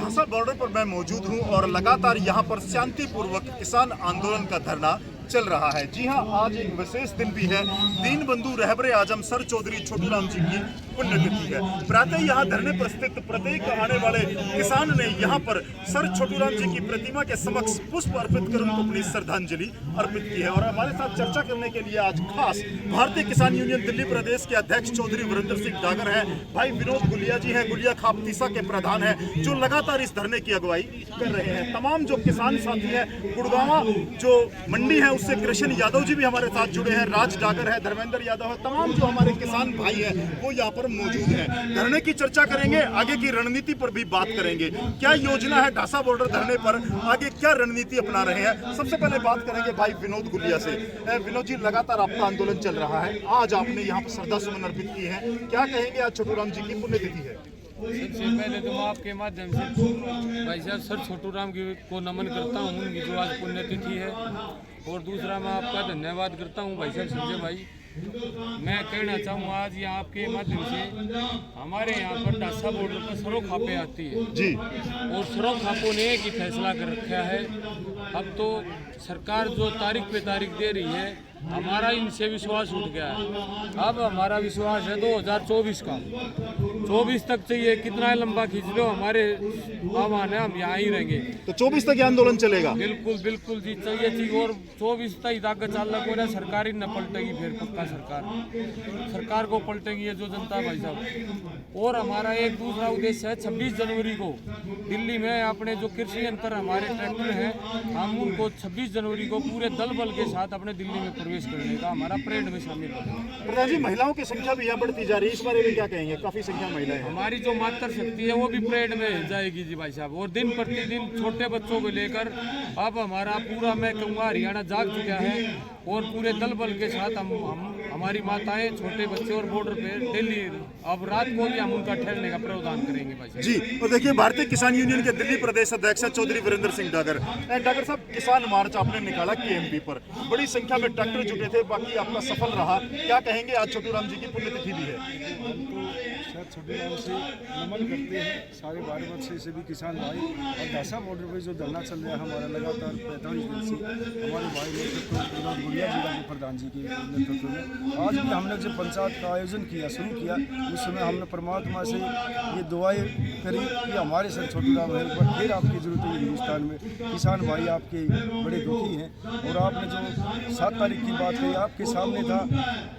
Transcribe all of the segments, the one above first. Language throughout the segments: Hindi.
ढासा बॉर्डर पर मैं मौजूद हूं और लगातार यहां पर शांतिपूर्वक किसान आंदोलन का धरना चल रहा है। जी हां, आज एक विशेष दिन भी है। दीनबंधु रहबरे आजम सर चौधरी छोटूराम जी की पुण्यतिथि है। प्रातः यहां धरने पर स्थित प्रत्येक आने वाले किसान ने यहां पर सर छोटूराम जी की प्रतिमा के समक्ष पुष्प अर्पित कर उनको अपनी श्रद्धांजलि अर्पित की है। और हमारे साथ चर्चा करने के लिए आज खास भारतीय किसान यूनियन दिल्ली प्रदेश के अध्यक्ष चौधरी वीरेंद्र सिंह डागर हैं, भाई विनोद गुलिया जी हैं, गुलिया खापतीसा के प्रधान हैं, जो लगातार इस धरने की अगुवाई कर रहे हैं। तमाम जो किसान साथी हैं, गुड़गांवा जो मंडी है उससे कृष्ण यादव जी भी हमारे साथ जुड़े हैं, राज डागर है, धर्मेंद्र यादव है, तमाम जो हमारे किसान भाई हैं वो यहाँ पर मौजूद हैं। धरने की चर्चा करेंगे, आगे की रणनीति पर भी बात करेंगे। क्या योजना है ढासा बॉर्डर धरने पर, आगे क्या रणनीति अपना रहे हैं, सबसे पहले बात करेंगे भाई विनोद गुलिया से। विनोद जी, लगातार आपका आंदोलन चल रहा है, आज आपने यहाँ पर श्रद्धा सुमन अर्पित की है, क्या कहेंगे? आज छोटूराम जी की पुण्यतिथि है। सबसे पहले तो मैं आपके माध्यम से भाई साहब सर छोटूराम को नमन करता हूँ, उनकी जो आज पुण्यतिथि है। और दूसरा मैं आपका धन्यवाद करता हूँ भाई साहब संजय भाई। मैं कहना चाहूँ आज यहाँ आपके माध्यम से हमारे यहाँ पर ढासा बॉर्डर पर सरो खापे आती है जी, और सरो खापों ने एक ही फैसला कर रखा है। अब तो सरकार जो तारीख पे तारीख दे रही है, हमारा इनसे विश्वास उठ गया है। अब हमारा विश्वास है 2024 का, 24 तक चाहिए, कितना लंबा खींच लो, हमारे आह्वान है, हम यहाँ ही रहेंगे। तो 24 तक ये आंदोलन चलेगा? बिल्कुल बिल्कुल जी, चाहिए चीज। और 24 तक ताकत चालक हो रहा, सरकार ही न पलटेगी, फिर पक्का सरकार को पलटेंगी ये जो जनता भाई साहब। और हमारा एक दूसरा उद्देश्य है 26 जनवरी को दिल्ली में अपने जो कृषि यंत्र हमारे ट्रैक्टर हैं, हम उनको 26 जनवरी को पूरे दल बल के साथ अपने दिल्ली में प्रवेश करने का हमारा परेड में शामिल होगा। प्रधान जी, महिलाओं की संख्या भी यहाँ बढ़ती जा रही है, इस बारे में क्या कहेंगे? काफी संख्या महिलाएं हैं। हमारी जो मातृ शक्ति है वो भी परेड में जाएगी जी भाई साहब। और दिन प्रतिदिन छोटे बच्चों को लेकर अब हमारा पूरा, मैं कहूँगा, हरियाणा जाग चुका है। और पूरे दल बल के साथ हम हमारी माताएं, छोटे बच्चे और बॉर्डर पे डेली, अब रात को भी हम उनका ठहरने का प्रावधान करेंगे भाई साहब जी। और देखिए, भारतीय किसान यूनियन के दिल्ली प्रदेश अध्यक्ष चौधरी वीरेंद्र सिंह डागर। डागर साहब, किसान मार्च आपने निकाला केएमपी पर, बड़ी संख्या में ट्रैक्टर जुटे थे, बाकी आपका सफल रहा, क्या कहेंगे? आज छोटूराम जी की पुण्यतिथि भी है। छोटूराम से नमन करते हैं सारे भारतवर्ष से भी किसान भाई। और ढासा बॉर्डर पर जो धरना चल रहा है हमारा लगातार 45 दिन से, हमारे भाई नेतृत्व विनोद गुलिया जी का, प्रधान जी के नेतृत्व में आज भी हमने जब पंचायत का आयोजन किया, शुरू किया, उस समय हमने परमात्मा से ये दुआएं करी कि हमारे सर छोटूराम है, पर फिर आपकी जरूरत है हिंदुस्तान में। किसान भाई आपके बड़े दुखी हैं। और आपने जो 7 तारीख की बात कही, आपके सामने था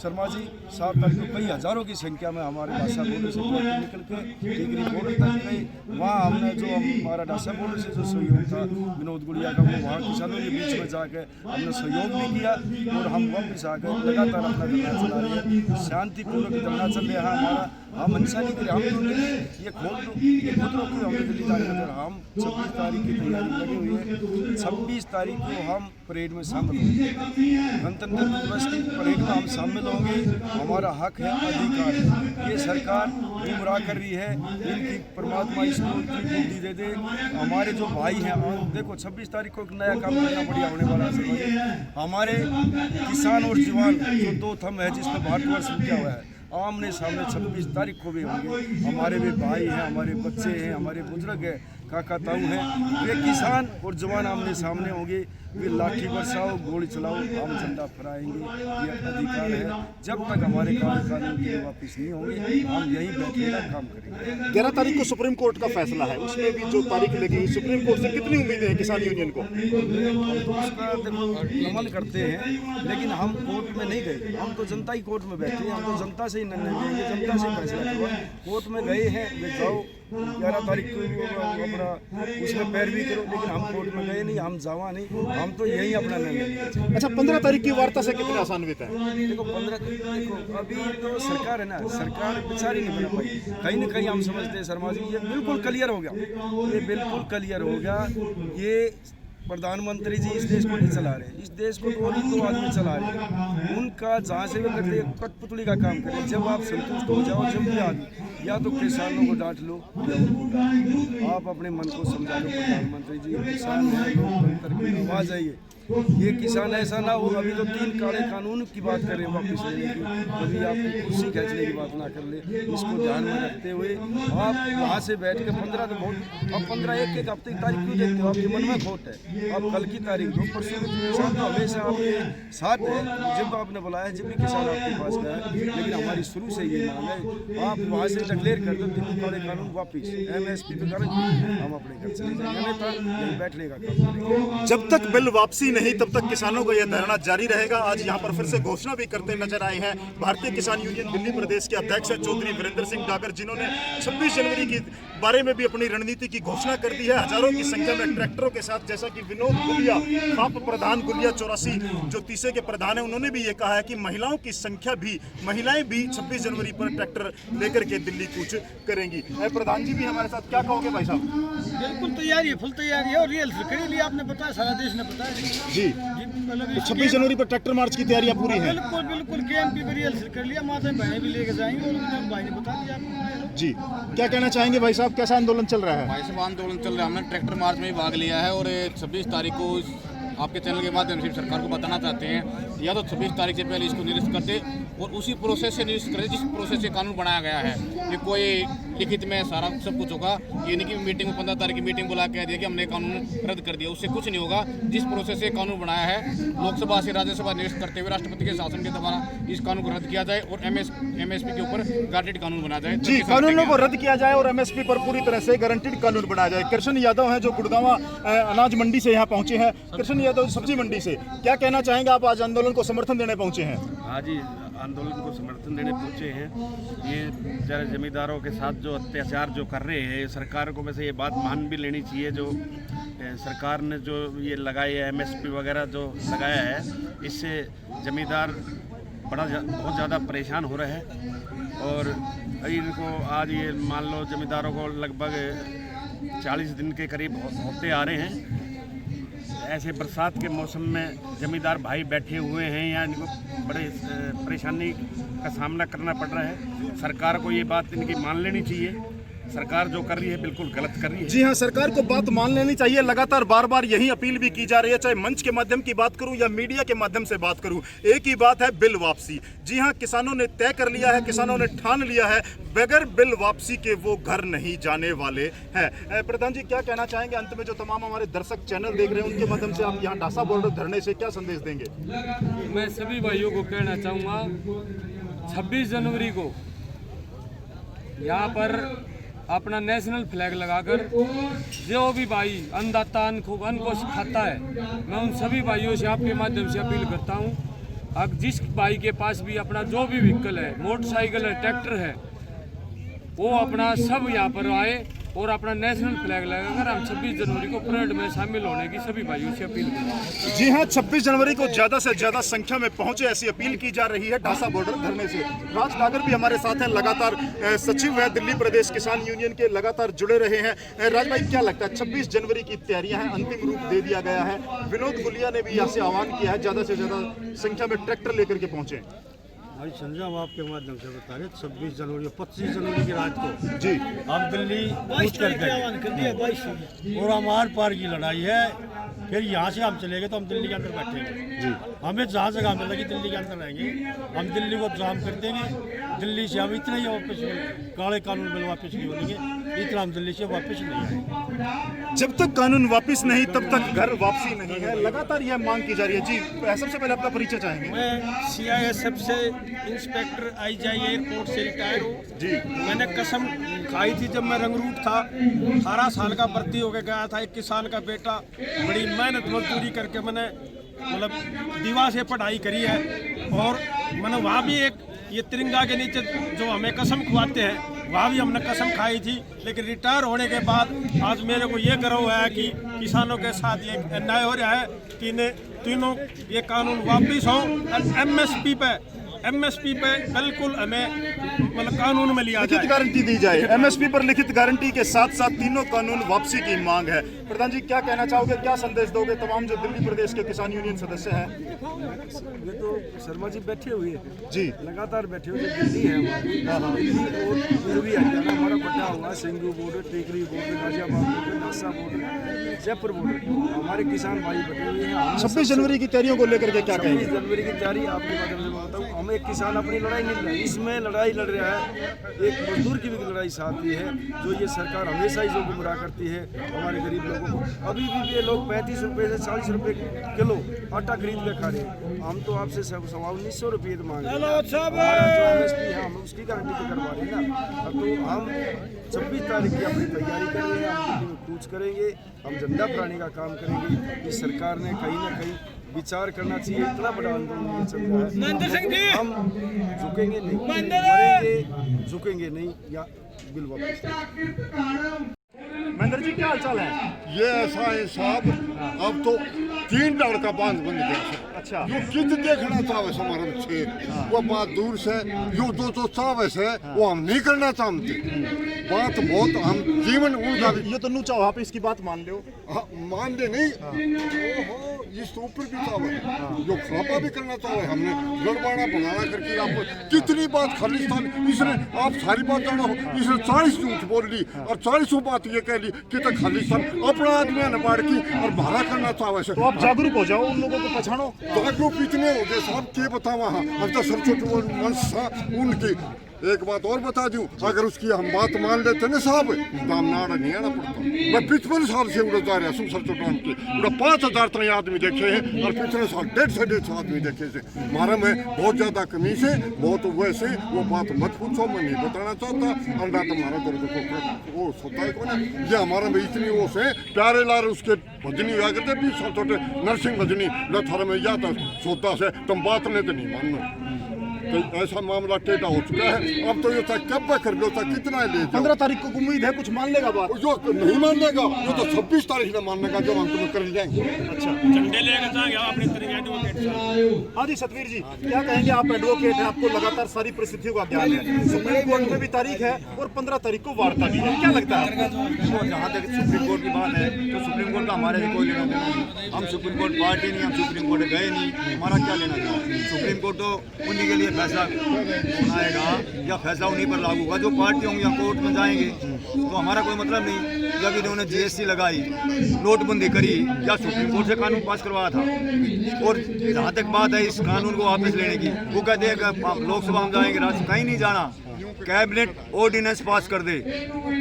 शर्मा जी, 7 तारीख को कई हज़ारों की संख्या में हमारे ढासा बॉर्डर से निकल के टिकरी बॉर्डर तक गए। वहाँ हमने जो हमारा ढासा बॉर्डर से जो सहयोग था विनोद गुलिया का, वो वहाँ किसानों के बीच में जाकर हमने सहयोग भी किया। और हम वापस आकर लगातार अपना धरना चला रहे हैं, शांतिपूर्वक धरना चल रहा है हमारा। हम हिंसा नहीं करें, हम तो ये खुद रोके हमने दिल्ली जाने का। हम 26 तारीख की तैयारी लगे हुई है। 26 तारीख को हम परेड में शामिल होंगे, गणतंत्र दिवस की परेड में हम शामिल होंगे। हमारा हक है, अधिकार है। ये सरकार गुमराह कर रही है, इनकी परमात्मा इसको बुद्धि दे दे। हमारे जो भाई हैं, देखो 26 तारीख को एक नया काम करना बढ़िया होने वाला है। हमारे किसान और जवान जो 2 थंब है जिसमें भारतवर्ष रुका हुआ है, आमने सामने 26 तारीख को भी होंगे। हमारे भी भाई हैं, हमारे बच्चे हैं, हमारे बुजुर्ग हैं, काका ताऊ हैं, वे किसान और जवान आमने सामने होंगे। वे लाठी बरसाओ, गोली चलाओ, हम झंडा फहराएंगे, ये अधिकार है। जब तक हमारे कानून के वापस नहीं होंगे, हम यहीं बैठने का काम करेंगे। 11 तारीख को सुप्रीम कोर्ट का फैसला है, उसमें भी जो तारीख लगी, सुप्रीम कोर्ट से कितनी उम्मीदें हैं किसान यूनियन को? हम तो उसका नमन करते हैं, लेकिन हम कोर्ट में नहीं गए। हम तो जनता ही कोर्ट में बैठे हैं, हम तो जनता से ही निर्णय लेंगे, जनता से फैसला करवाएं। कोर्ट में गए हैं, वे जाओ 11 तारीख को अपना उसमें पैरवी करो, लेकिन हम कोर्ट में गए नहीं, हम जावा नहीं, हम तो यही अपना निर्णय लेंगे। अच्छा, 15 तारीख की वार्ता से कितने आसान्वित है? देखो 15 देखो अभी तो सरकार है ना, सरकार बेचारी नहीं बना पाई। कहीं ना कहीं हम समझते हैं शर्मा जी, ये बिल्कुल क्लियर हो गया, ये बिल्कुल क्लियर हो गया। ये प्रधानमंत्री जी इस देश को नहीं चला रहे, इस देश को तो और 2 आदमी चला रहे हैं। उनका जहाँ से भी करते कठपुतली का काम करें। जब आप संतुष्ट हो जाओ, जब भी आदमी, या तो किसानों को डांट लो या आप अपने मन को समझा लो। प्रधानमंत्री जी किसान हैं, लोकतंत्र की आवाज़ है ये। ये किसान ऐसा ना हो, अभी तो 3 काले कानून की बात करें वापस लेने की, कभी आपकी कुर्सी खींचने की बात ना कर ले। इसको ध्यान में रखते हुए आप वहाँ से बैठ के 15 तो बहुत, अब 15 एक हफ्ते की तारीख क्यों देखते हो? आपके मन में खोट है, आप कल की तारीख दो। परसों किसान तो हमेशा आपके साथ है, जब आपने बुलाया जब भी किसान आपके पास गया है। लेकिन हमारी शुरू से ये मांग है, आप वहाँ से डिक्लेयर कर दो 3 काले कानून वापिस MSP पे करें, हम अपने घर चले जाएंगे, अन्यथा यहीं बैठने का काम करेंगे। जब तक बिल वापसी नहीं तब तक किसानों का यह धरना जारी रहेगा। आज यहाँ पर फिर से घोषणा भी करते नजर आए हैं भारतीय किसान यूनियन दिल्ली प्रदेश के अध्यक्ष चौधरी वीरेंद्र सिंह डागर, जिन्होंने 26 जनवरी के बारे में भी अपनी रणनीति की घोषणा कर दी है। हजारों की संख्या में ट्रैक्टरों के साथ, जैसा कि विनोद गुलिया, खाप प्रधान गुलिया 84 जो तीसरे के प्रधान है, उन्होंने भी ये कहा है कि महिलाओं की संख्या भी, महिलाएं भी 26 जनवरी पर ट्रैक्टर लेकर के दिल्ली कूच करेंगी। प्रधान जी भी हमारे साथ, क्या कहोगे भाई साहब? बिल्कुल तैयारी है, फुल तैयारी है, और रिहर्सल करी ली आपने बताया, सारा देश ने बताया जी। मतलब 26 जनवरी पर ट्रैक्टर मार्च की तैयारियां पूरी हैं। बिल्कुल बिल्कुल KMP पर रिहर्सल कर लिया, माता बहनें भी लेके जाएंगे, और भाई ने बता दिया आपको। जी, क्या कहना चाहेंगे भाई साहब, कैसा आंदोलन चल रहा है? भाई साहब आंदोलन चल रहा है, हमने ट्रैक्टर मार्च में भी भाग लिया है और 26 तारीख को आपके चैनल के माध्यम से सरकार को बताना चाहते हैं, या तो 26 तारीख से पहले इसको निरस्त करते और उसी प्रोसेस से निरस्त करते जिस प्रोसेस से कानून बनाया गया है। ये कोई लिखित में सारा सब कुछ होगा, ये नहीं कि मीटिंग में 15 तारीख की मीटिंग बुला के दिया कि हमने कानून रद्द कर दिया, उससे कुछ नहीं होगा। जिस प्रोसेस से कानून बनाया है, लोकसभा से राज्यसभा निरस्त करते हुए राष्ट्रपति के शासन के द्वारा इस कानून को रद्द किया जाए और MSP के ऊपर गारंटेड कानून बनाया जाए। जी, कानूनों को रद्द किया जाए और MSP पर पूरी तरह से गारंटेड कानून बनाया जाए। कृष्ण यादव हैं जो गुड़गांवा अनाज मंडी से यहाँ पहुंचे हैं। कृष्ण यादव सब्जी मंडी से, क्या कहना चाहेंगे आप? आज आंदोलन को समर्थन देने पहुंचे हैं। हाँ जी, आंदोलन को समर्थन देने पहुंचे हैं। ये जरा जमींदारों के साथ जो अत्याचार जो कर रहे हैं, सरकार को वैसे ये बात मान भी लेनी चाहिए। जो सरकार ने जो ये लगाए है MSP वगैरह जो लगाया है, इससे जमींदार बहुत ज़्यादा परेशान हो रहे हैं। और इनको आज ये मान लो जमींदारों को लगभग 40 दिन के करीब होते आ रहे हैं। ऐसे बरसात के मौसम में जमींदार भाई बैठे हुए हैं, या इनको बड़े परेशानी का सामना करना पड़ रहा है। सरकार को ये बात इनकी मान लेनी चाहिए। सरकार जो कर रही है बिल्कुल गलत कर रही है। जी हाँ, सरकार को बात मान लेनी चाहिए। लगातार बार बार यही अपील भी की जा रही है, चाहे मंच के माध्यम की बात करूं या मीडिया के माध्यम से बात करूं, एक ही बात है, बिल वापसी। जी हाँ, किसानों ने तय कर लिया है, किसानों ने ठान लिया है, बगैर बिल वापसी के वो घर नहीं जाने वाले हैं। प्रधान जी, क्या कहना चाहेंगे अंत में? जो तमाम हमारे दर्शक चैनल देख रहे हैं उनके माध्यम से आप यहाँ डासा बॉर्डर धरने से क्या संदेश देंगे? मैं सभी भाइयों को कहना चाहूँगा, 26 जनवरी को यहाँ पर अपना नेशनल फ्लैग लगाकर जो भी भाई अन्नदाता अन्न को खाता है, मैं उन सभी भाइयों से आपके माध्यम से अपील करता हूँ, अब जिस भाई के पास भी अपना जो भी व्हीकल है, मोटरसाइकिल है, ट्रैक्टर है, वो अपना सब यहाँ पर आए और अपना नेशनल फ्लैग लगाकर हम 26 जनवरी को परेड में शामिल होने की सभी भाइयों से अपील करते हैं। जी हाँ, 26 जनवरी को ज्यादा से ज्यादा संख्या में पहुंचे, ऐसी अपील की जा रही है ढासा बॉर्डर धरने से। राज डागर भी हमारे साथ हैं, लगातार सचिव है दिल्ली प्रदेश किसान यूनियन के, लगातार जुड़े रहे हैं। राज भाई, क्या लगता है 26 जनवरी की तैयारियां हैं, अंतिम रूप दे दिया गया है? विनोद गुलिया ने भी यहाँ से आह्वान किया है ज्यादा से ज्यादा संख्या में ट्रैक्टर लेकर के पहुंचे। भाई संजय, हम आपके माध्यम से बता रहे 26 जनवरी 25 जनवरी की रात को जी हम दिल्ली कूच कर गए और हम आर पार की लड़ाई है। फिर यहाँ से हम चले गए तो हम दिल्ली के अंदर बैठेंगे जी। हमें जहाँ जगह मिल लगी दिल्ली के अंदर रहेंगे, हम दिल्ली को जाम कर देंगे। दिल्ली से हम इतना ही वापस काले कानून बिल वापस नहीं होंगे, इतना हम दिल्ली से वापस नहीं आएंगे। जब तक कानून वापस नहीं तब तक घर वापसी नहीं है, लगातार यह मांग की जा रही है। जी, सबसे पहले आपका परिचय चाहेंगे? मैं CISF से इंस्पेक्टर IJ एयरपोर्ट से रिटायर हूँ जी। मैंने कसम खाई थी जब मैं रंगरूट था, 18 साल का भर्ती होकर गया था, एक किसान का बेटा, बड़ी मेहनत मजदूरी करके मैंने मतलब दीवा से पढ़ाई करी है। और मैंने वहाँ भी एक ये तिरंगा के नीचे जो हमें कसम खुआते हैं, वहाँ भी हमने कसम खाई थी। लेकिन रिटायर होने के बाद आज मेरे को ये गर्व है कि किसानों के साथ ये अन्याय हो रहा है कि इन्हें तीनों ये कानून वापस हो और MSP पे MSP पे बिल्कुल हमें मतलब कानून में लिया लिखित जाए। गारंटी दी जाए। MSP पर लिखित गारंटी के साथ साथ तीनों कानून वापसी की मांग है। प्रधान जी क्या कहना चाहोगे, क्या संदेश दोगे तमाम जो दिल्ली प्रदेश के किसान यूनियन सदस्य हैं? ये तो शर्मा जी बैठे हुए हैं जी लगातार बैठे हुए दिल्ली है हमारी, दिल्ली और पूर्वी हरियाणा हमारा बटा हुआ, Singhu border, Tikri border, Ghaziabad border, नासा बॉर्डर, जयपुर बॉर्डर, हमारे किसान भाई बैठे हुए हैं। 26 जनवरी की तैयारियों को लेकर के क्या 26 कहेंगे? जनवरी की तैयारी आपके माध्यम से बताऊँ, हम एक किसान अपनी लड़ाई नहीं लड़ रहा है, इसमें लड़ाई लड़ रहा है एक मजदूर की भी लड़ाई साथ ही है, जो ये सरकार हमेशा ही जो गुमराह करती है हमारे गरीब लोगों को। अभी भी ये लोग 35 रुपये से 40 रुपये किलो आटा खरीद के खा रहे हैं, हम तो आपसे 1900 रुपये मांग रहे हैं। हमारा जो MSP है हम उसकी गारंटी तो करवा रहे हैं ना। तो हम 26 तारीख की अपनी तैयारी कर रहे हैं, हम दिल्ली में कूच करेंगे, हम झंडा फहराने का काम करेंगे। इस सरकार ने कहीं ना कहीं विचार करना चाहिए, इतना बड़ा आंदोलन ये चल रहा है, हम झुकेंगे नहीं, मरेंगे झुकेंगे नहीं, या बिल वापस। महेंद्र जी क्या हाल चाल है? ये ऐसा है साहब, अब तो 3 डाल का बांध बन गया है। अच्छा जो कित देखना चाहे समारंभ से वो बात दूर से, जो दो चाहे से वो हम नहीं करना चाहते। बात बहुत हम जीवन ऊर्जा ये तो नू चाहो आप इसकी बात मान लो। मान ले नहीं, ओहो इस ऊपर भी चाहे जो खापा भी करना चाहे हमने गड़बड़ा बनाना करके आप कितनी बात खालिस्तान, इसने आप सारी बात जानो, इसने 40 झूठ बोल ली और 40 बात ये कह ली कि तो खालिस्तान अपना आदमी ने बाढ़ की और भाड़ा करना चाहे से। तो आप जागरूक हो जाओ, उन लोगों को पहचानो। जागरूक इतने हो गए साहब के बतावा, अब तो सर छोटे मंच था उनकी। एक बात और बता दूं, अगर उसकी हम बात मान लेते ना साहब तो हम नाड़ा नहीं आना पड़ता। मैं 55 साल से उड़ा जा रहा हूँ सर चौटान के, उड़ा 5000 तरह आदमी देखे हैं और पिछले साल 150 आदमी देखे से। हमारा में बहुत ज़्यादा कमी से बहुत वैसे वो बात मत पूछो, मैं नहीं बताना चाहता। अंडा तुम्हारा दर्द वो सोता है कौन, ये हमारा में इतनी वो से प्यारे लार उसके भजनी हुआ करते 20 साल छोटे नरसिंह भजनी लथार में या था सोता से तुम बात नहीं तो नहीं मानना। तो ऐसा मामला टेढ़ा हो चुका है। अब तो ये था कब कर लो था कितना ले 15 तारीख को उम्मीद है कुछ मान लेगा बात। जो नहीं मानेगा ये तो 26 तारीख में मानने का, जो हम तुम्हें कर जाएंगे। अच्छा झंडे लेकर जाएंगे अपने तरीके। हाँ जी सतवीर जी क्या कहेंगे, आप एडवोकेट हैं, आपको लगातार सारी परिस्थितियों का ज्ञान है। सुप्रीम कोर्ट में भी तारीख है और 15 तारीख को वार्ता भी है, क्या लगता है आपको? जहाँ तक सुप्रीम कोर्ट की बात है तो सुप्रीम कोर्ट का हमारे से कोई लेना देना नहीं। हम सुप्रीम कोर्ट पार्टी नहीं, हम सुप्रीम कोर्ट गए नहीं, हमारा क्या लेना देना। सुप्रीम कोर्ट तो उन्हीं के लिए फैसला सुनाएगा या फैसला उन्हीं पर लागू होगा जो पार्टी होंगी, या कोर्ट में जाएंगे तो हमारा कोई मतलब नहीं। जब इन्होंने GST लगाई, नोटबंदी करी, क्या सुप्रीम कोर्ट से कानून पास करवाया था? और जहाँ तक बात है इस कानून को वापस लेने की, वो कहते हैं कि लोकसभा में जाएंगे, राज्य कहीं नहीं जाना, कैबिनेट ऑर्डिनेंस पास कर दे।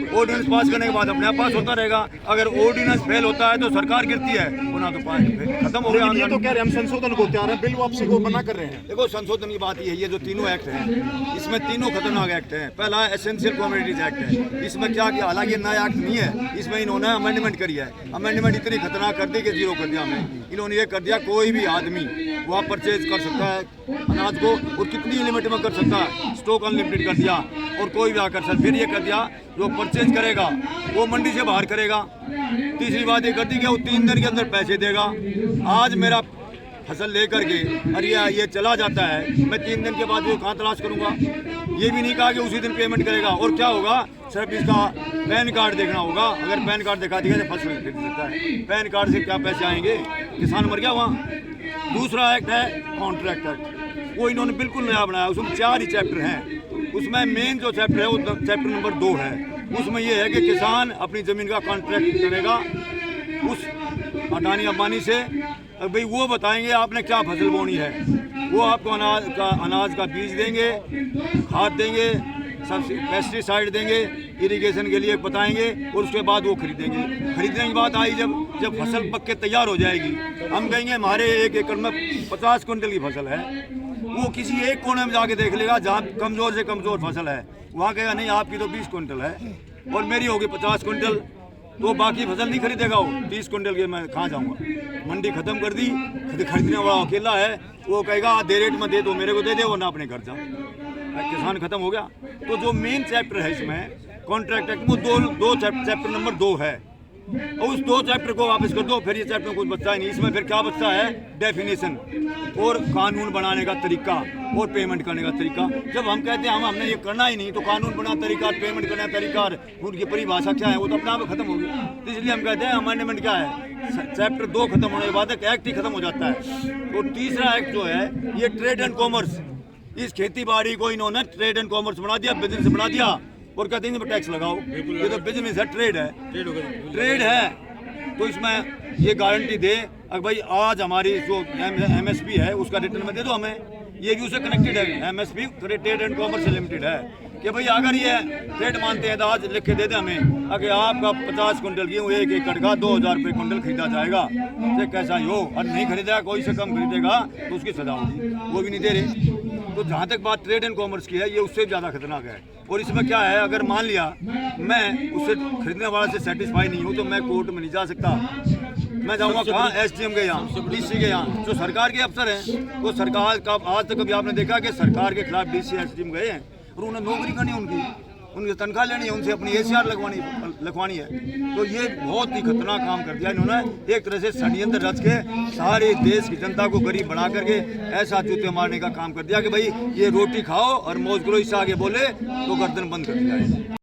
ऑर्डिनेंस पास करने के बाद अपने आप पास होता रहेगा। अगर ऑर्डिनेंस फेल होता है तो सरकार गिरती है, ना तो पास खत्म हो गया। ये तो कह रहे हैं हम संशोधन को तैयार हैं, बिल वापसी को मना कर रहे हैं। देखो संशोधन की बात ये है, ये जो तीनों एक्ट हैं इसमें तीनों खतरनाक एक्ट हैं। पहला एसेंशियल कमोडिटीज एक्ट है, इसमें क्या किया, हालांकि नया एक्ट नहीं है, इसमें इन्होंने अमेंडमेंट करी है। अमेंडमेंट इतनी खतरनाक कर दी कि जीरो कर दिया हमें। इन्होंने ये कर दिया कोई भी आदमी वहाँ परचेज कर सकता है अनाज को और कितनी लिमिट में कर सकता है, स्टॉक अनलिमिटेड कर दिया और कोई भी आकर सकता। फिर ये कर दिया जो परचेज करेगा वो मंडी से बाहर करेगा। तीसरी बात ये कर दी कि वो 3 दिन के अंदर पैसे देगा। आज मेरा फसल लेकर के अरे ये चला जाता है, मैं 3 दिन के बाद वो कहाँ तलाश करूँगा? ये भी नहीं कहा कि उसी दिन पेमेंट करेगा। और क्या होगा, सिर्फ इसका पैन कार्ड देखना होगा। अगर पैन कार्ड दिखा दिया तो फसल खरीद सकता है। पैन कार्ड से क्या पैसे आएंगे, किसान मर गया वहाँ। दूसरा एक्ट है कॉन्ट्रैक्ट एक्ट, वो इन्होंने बिल्कुल नया बनाया। उसमें 4 ही चैप्टर हैं। उसमें मेन जो चैप्टर है वो चैप्टर नंबर 2 है। उसमें ये है कि किसान अपनी ज़मीन का कॉन्ट्रैक्ट करेगा उस अडानी अंबानी से। भाई वो बताएंगे आपने क्या फसल बोनी है, वो आपको अनाज का बीज देंगे, खाद देंगे, सब पेस्टिसाइड देंगे, इरिगेशन के लिए बताएंगे और उसके बाद वो खरीदेंगे। खरीदने की बात आई जब फसल पक के तैयार हो जाएगी, हम कहेंगे हमारे 1 एकड़ में 50 क्विंटल की फसल है। वो किसी एक कोने में जाके देख लेगा जहाँ कमज़ोर से कमज़ोर फसल है, वहाँ कहेगा नहीं आपकी तो 20 क्विंटल है और मेरी होगी 50 क्विंटल, तो बाकी फसल नहीं खरीदेगा वो। 30 क्विंटल के मैं कहाँ जाऊँगा? मंडी ख़त्म कर दी, खरीदने वाला अकेला है, वो कहेगा आधे रेट में दे दो, मेरे को दे दे वरना अपने घर जाओ। किसान खत्म हो गया। तो जो मेन चैप्टर है इसमें कॉन्ट्रैक्ट एक्ट में दो चैप्टर नंबर 2 है, और उस 2 चैप्टर को वापस कर दो, फिर ये चैप्टर कुछ बचता ही नहीं। इसमें फिर क्या बचता है? डेफिनेशन और कानून बनाने का तरीका और पेमेंट करने का तरीका। जब हम कहते हैं हमने ये करना ही नहीं, तो कानून बना तरीका, पेमेंट करने का तरीका, उनकी परिभाषा क्या है, वो तो अपने आप खत्म होगी। तो इसलिए हम कहते हैं अमेंडमेंट क्या है, चैप्टर 2 खत्म होने के बाद एक एक्ट ही खत्म हो जाता है। तो तीसरा एक्ट जो है ये ट्रेड एंड कॉमर्स, इस खेती बाड़ी को इन्होंने ट्रेड एंड कॉमर्स बना दिया, बिजनेस बना दिया और कहते हैं टैक्स लगाओ। ये तो बिजनेस है, ट्रेड है, ट्रेड है। तो इसमें ये गारंटी दे अगर भाई आज हमारी जो MSP है उसका रिटर्न में दे दो हमें, ये भी उससे कनेक्टेड है। MSP trade and commerce limited है कि भाई अगर ये ट्रेड मानते हैं तो आज लिख के दे दे हमें, अगर आपका 50 कुंटल गेहूँ 1 एकड़ का 2000 रुपये कुंटल खरीदा जाएगा, चाहे कैसा ही हो, और नहीं खरीदेगा कोई से कम खरीदेगा तो उसकी सजा होगी, वो भी नहीं दे रहे। तो जहाँ तक बात ट्रेड एंड कॉमर्स की है, ये उससे ज़्यादा खतरनाक है। और इसमें क्या है, अगर मान लिया मैं उससे खरीदने वाले से सेटिस्फाई नहीं हूँ तो मैं कोर्ट में नहीं जा सकता। मैं जाऊँगा कहाँ? SDM के यहाँ, DC के यहाँ, जो सरकार के अफसर हैं। तो सरकार का आज तक कभी आपने देखा कि सरकार के खिलाफ DC SDM गए हैं और उन्हें नौकरी करनी है, उनकी तनख्वाह लेनी है, उनसे अपनी ACR लगवानी है। तो ये बहुत ही खतरनाक काम कर दिया इन्होंने। एक तरह से षड्यंत्र रच के सारे देश की जनता को गरीब बना करके ऐसा जूते मारने का काम कर दिया कि भाई ये रोटी खाओ और मौज करो, इससे आगे बोले तो गर्दन बंद कर दिया है।